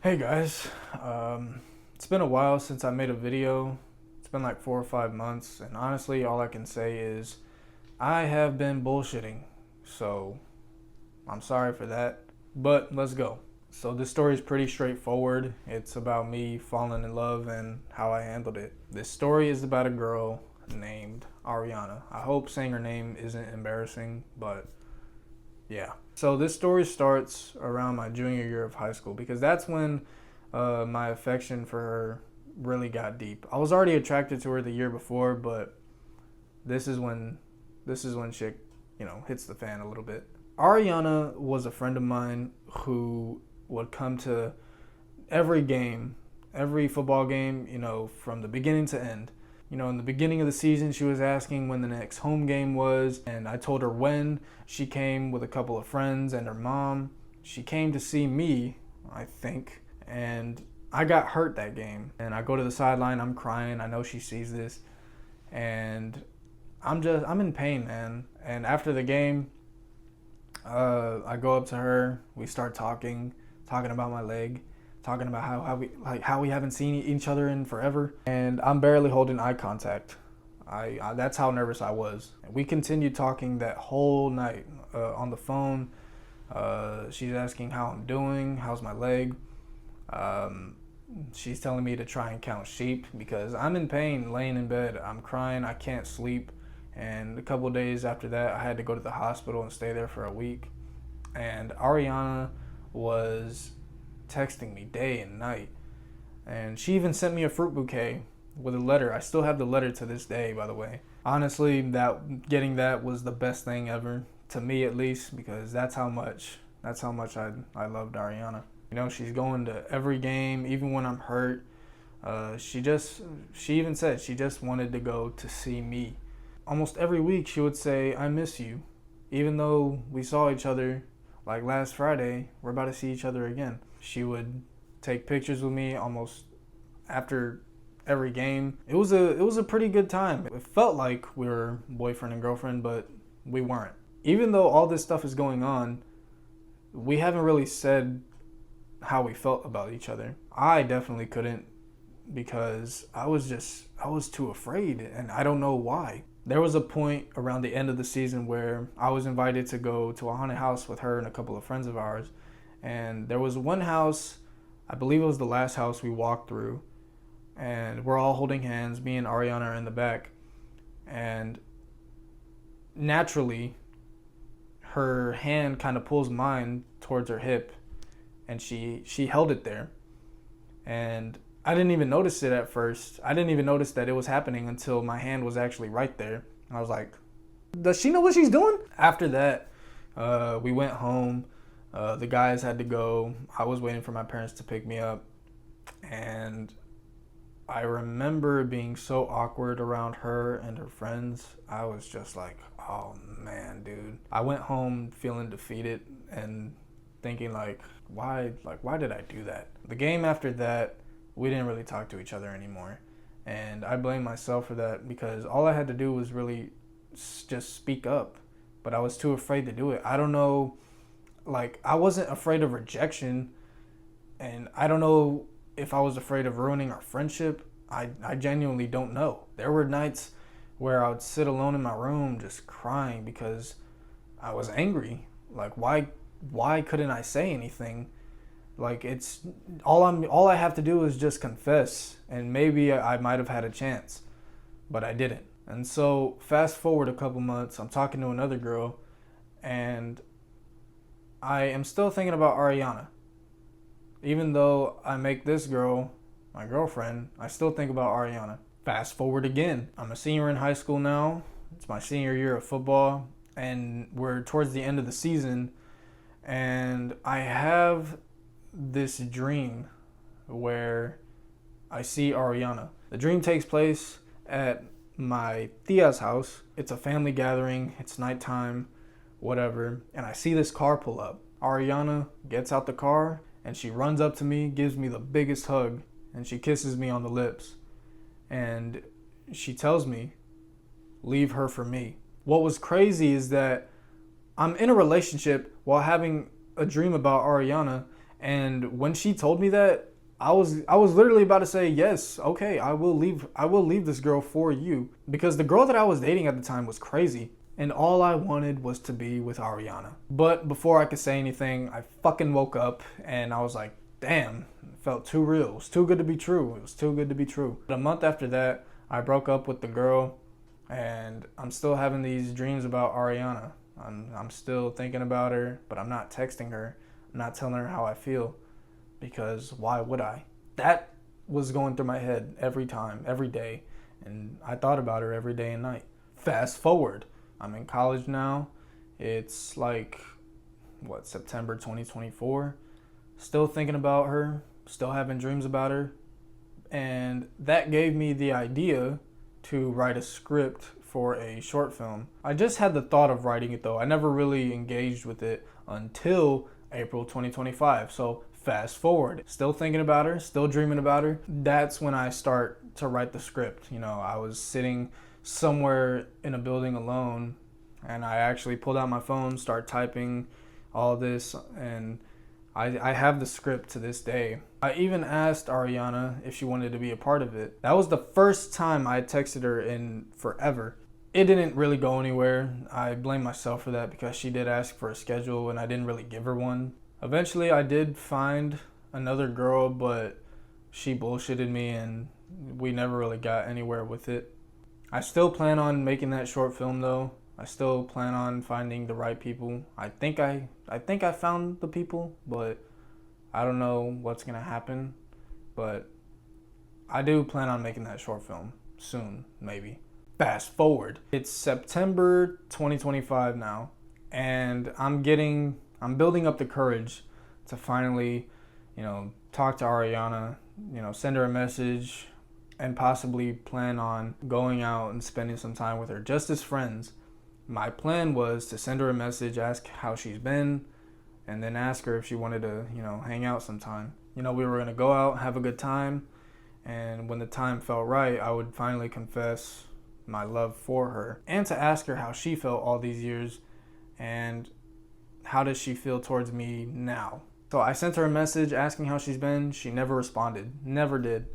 Hey guys, it's been a while since I made a video. It's been like 4 or 5 months, and honestly, all I can say is I have been bullshitting. So I'm sorry for that, but let's go. So this story is pretty straightforward. It's about me falling in love and how I handled it. This story is about a girl named Ariana. I hope saying her name isn't embarrassing, but yeah. So this story starts around my junior year of high school because that's when my affection for her really got deep. I was already attracted to her the year before, but this is when shit, hits the fan a little bit. Ariana was a friend of mine who would come to every game, every football game, from the beginning to end. In the beginning of the season, she was asking when the next home game was, and I told her when. She came with a couple of friends and her mom. She came to see me, I think, and I got hurt that game. And I go to the sideline, I'm crying. I know she sees this, and I'm in pain, man. And after the game, I go up to her. We start talking about my leg, talking about how we haven't seen each other in forever, and I'm barely holding eye contact. I that's how nervous I was. We continued talking that whole night on the phone. She's asking how I'm doing, how's my leg. Um, she's telling me to try and count sheep because I'm in pain, laying in bed. I'm crying, I can't sleep. And a couple of days after that, I had to go to the hospital and stay there for a week. And Ariana was texting me day and night. And she even sent me a fruit bouquet with a letter. I still have the letter to this day, by the way. Honestly, that getting that was the best thing ever, to me at least, because that's how much I loved Ariana. She's going to every game, even when I'm hurt. She even said she just wanted to go to see me. Almost every week she would say, "I miss you." Even though we saw each other like last Friday, we're about to see each other again. She would take pictures with me almost after every game. It was a pretty good time. It felt like we were boyfriend and girlfriend, but we weren't. Even though all this stuff is going on, we haven't really said how we felt about each other. I definitely couldn't because I was too afraid, and I don't know why. There was a point around the end of the season where I was invited to go to a haunted house with her and a couple of friends of ours. And there was one house, I believe it was the last house we walked through, and we're all holding hands, me and Ariana are in the back. And naturally, her hand kind of pulls mine towards her hip, and she held it there. And I didn't even notice it at first. I didn't even notice that it was happening until my hand was actually right there. And I was like, does she know what she's doing? After that, we went home. The guys had to go. I was waiting for my parents to pick me up. And I remember being so awkward around her and her friends. I was just like, oh man, dude. I went home feeling defeated and thinking why did I do that? The game after that, we didn't really talk to each other anymore. And I blame myself for that because all I had to do was really just speak up. But I was too afraid to do it. I don't know, I wasn't afraid of rejection. And I don't know if I was afraid of ruining our friendship. I genuinely don't know. There were nights where I would sit alone in my room just crying because I was angry. Why couldn't I say anything? It's all I have to do is just confess, and maybe I might have had a chance, but I didn't. And so fast forward a couple months, I'm talking to another girl, and I am still thinking about Ariana. Even though I make this girl my girlfriend, I still think about Ariana. Fast forward again, I'm a senior in high school now. It's my senior year of football, and we're towards the end of the season, and I have this dream where I see Ariana. The dream takes place at my tia's house. It's a family gathering, it's nighttime, whatever, and I see this car pull up. Ariana gets out the car and she runs up to me, gives me the biggest hug, and she kisses me on the lips. And she tells me, leave her for me. What was crazy is that I'm in a relationship while having a dream about Ariana, And when she told me that, I was literally about to say, yes, okay, I will leave this girl for you, because the girl that I was dating at the time was crazy, and all I wanted was to be with Ariana. But before I could say anything, I fucking woke up and I was like, damn, it felt too real. It was too good to be true. It was too good to be true. But a month after that, I broke up with the girl, and I'm still having these dreams about Ariana. I'm still thinking about her, but I'm not texting her. I'm not telling her how I feel, because why would I? That was going through my head every time, every day, and I thought about her every day and night. Fast forward, I'm in college now. It's like, September 2024. Still thinking about her, still having dreams about her, and that gave me the idea to write a script for a short film. I just had the thought of writing it though. I never really engaged with it until April 2025. So fast forward, still thinking about her, still dreaming about her. That's when I start to write the script. I was sitting somewhere in a building alone, and I actually pulled out my phone, start typing all this, and I have the script to this day. I even asked Ariana if she wanted to be a part of it. That was the first time I had texted her in forever. It didn't really go anywhere. I blame myself for that, because she did ask for a schedule and I didn't really give her one. Eventually I did find another girl, but she bullshitted me and we never really got anywhere with it. I still plan on making that short film though. I still plan on finding the right people. I think I found the people, but I don't know what's gonna happen. But I do plan on making that short film soon, maybe. Fast forward, it's September 2025 now, and I'm building up the courage to finally, talk to Ariana, send her a message, and possibly plan on going out and spending some time with her just as friends. My plan was to send her a message, ask how she's been, and then ask her if she wanted to, hang out sometime. We were gonna go out, have a good time, and when the time felt right, I would finally confess my love for her, and to ask her how she felt all these years, and how does she feel towards me now. So I sent her a message asking how she's been. She never responded, never did.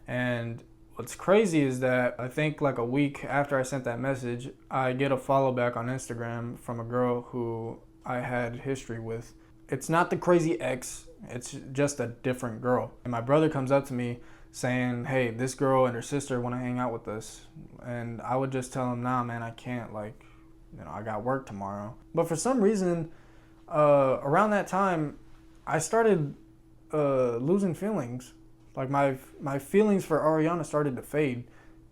And what's crazy is that I think like a week after I sent that message, I get a follow back on Instagram from a girl who I had history with. It's not the crazy ex, it's just a different girl. And my brother comes up to me saying, hey, this girl and her sister want to hang out with us. And I would just tell him, nah, man, I can't. I got work tomorrow. But for some reason, around that time, I started losing feelings. Like my feelings for Ariana started to fade,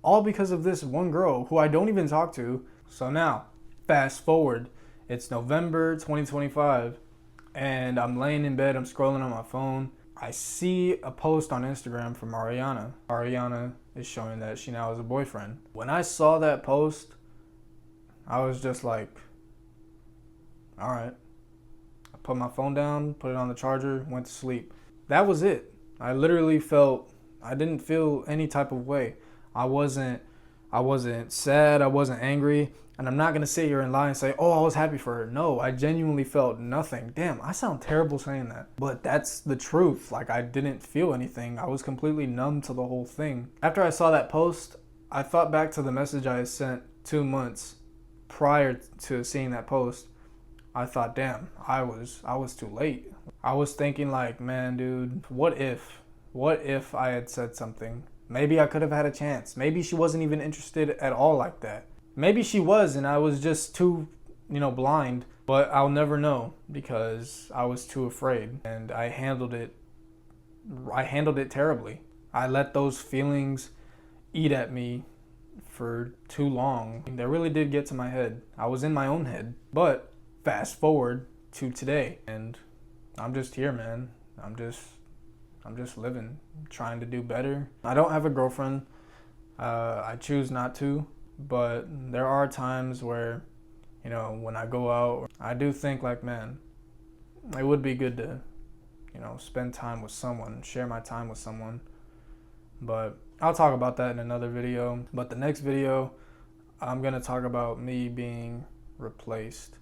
all because of this one girl who I don't even talk to. So now, fast forward, it's November 2025, and I'm laying in bed, I'm scrolling on my phone. I see a post on Instagram from Ariana. Ariana is showing that she now has a boyfriend. When I saw that post, I was just like, all right. I put my phone down, put it on the charger, went to sleep. That was it. I didn't feel any type of way. I wasn't sad, I wasn't angry, and I'm not gonna sit here and lie and say, oh, I was happy for her. No, I genuinely felt nothing. Damn, I sound terrible saying that, but that's the truth. I didn't feel anything. I was completely numb to the whole thing. After I saw that post, I thought back to the message I had sent 2 months prior to seeing that post. I thought, damn, I was too late. I was thinking man, dude, what if I had said something? Maybe I could have had a chance. Maybe she wasn't even interested at all like that. Maybe she was and I was just too, blind. But I'll never know because I was too afraid, and I handled it terribly. I let those feelings eat at me for too long. They really did get to my head. I was in my own head. But fast forward to today, and I'm just here, man. I'm just living, trying to do better. I don't have a girlfriend. I choose not to, but there are times where, when I go out, I do think man, it would be good to, spend time with someone, share my time with someone. But I'll talk about that in another video. But the next video, I'm gonna talk about me being replaced.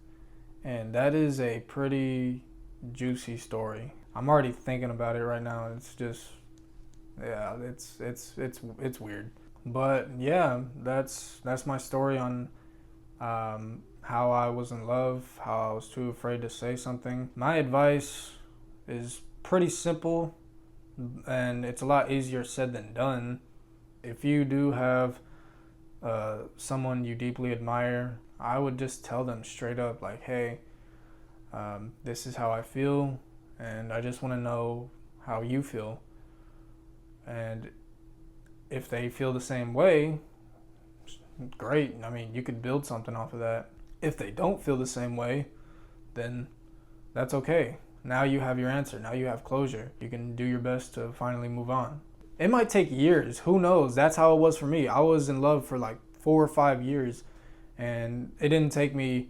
And that is a pretty juicy story. I'm already thinking about it right now. It's just, yeah, it's weird. But yeah, that's my story on how I was in love, how I was too afraid to say something. My advice is pretty simple, and it's a lot easier said than done. If you do have someone you deeply admire, I would just tell them straight up, like, hey, this is how I feel, and I just want to know how you feel. And if they feel the same way, great. I mean, you could build something off of that. If they don't feel the same way, then that's okay. Now you have your answer. Now you have closure. You can do your best to finally move on. It might take years. Who knows? That's how it was for me. I was in love for like 4 or 5 years, and it didn't take me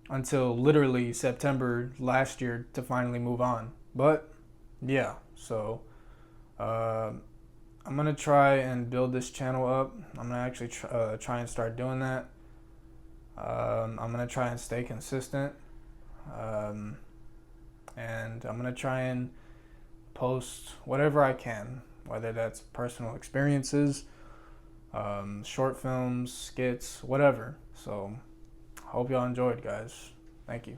until literally September last year to finally move on. But yeah, so I'm gonna try and build this channel up. I'm gonna actually try and start doing that. I'm gonna try and stay consistent, and I'm gonna try and post whatever I can, whether that's personal experiences, short films, skits, whatever. So, hope y'all enjoyed, guys. Thank you.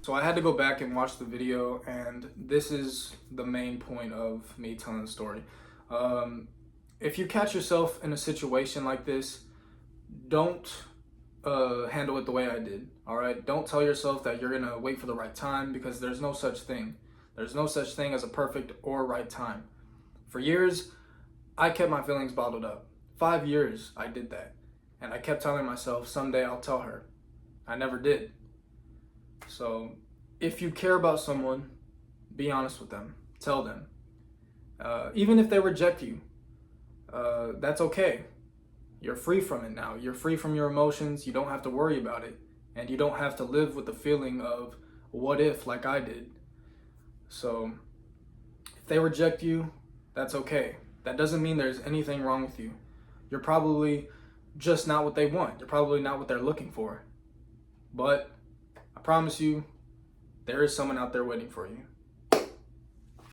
So I had to go back and watch the video, and this is the main point of me telling the story. If you catch yourself in a situation like this, don't handle it the way I did. All right, don't tell yourself that you're gonna wait for the right time, because there's no such thing. There's no such thing as a perfect or right time. For years, I kept my feelings bottled up. 5 years I did that, and I kept telling myself someday I'll tell her. I never did. So if you care about someone, be honest with them. Tell them. Even if they reject you, that's okay. You're free from it now. You're free from your emotions. You don't have to worry about it. And you don't have to live with the feeling of what if, like I did. So if they reject you, that's okay. That doesn't mean there's anything wrong with you. You're probably just not what they want. You're probably not what they're looking for. But I promise you, there is someone out there waiting for you.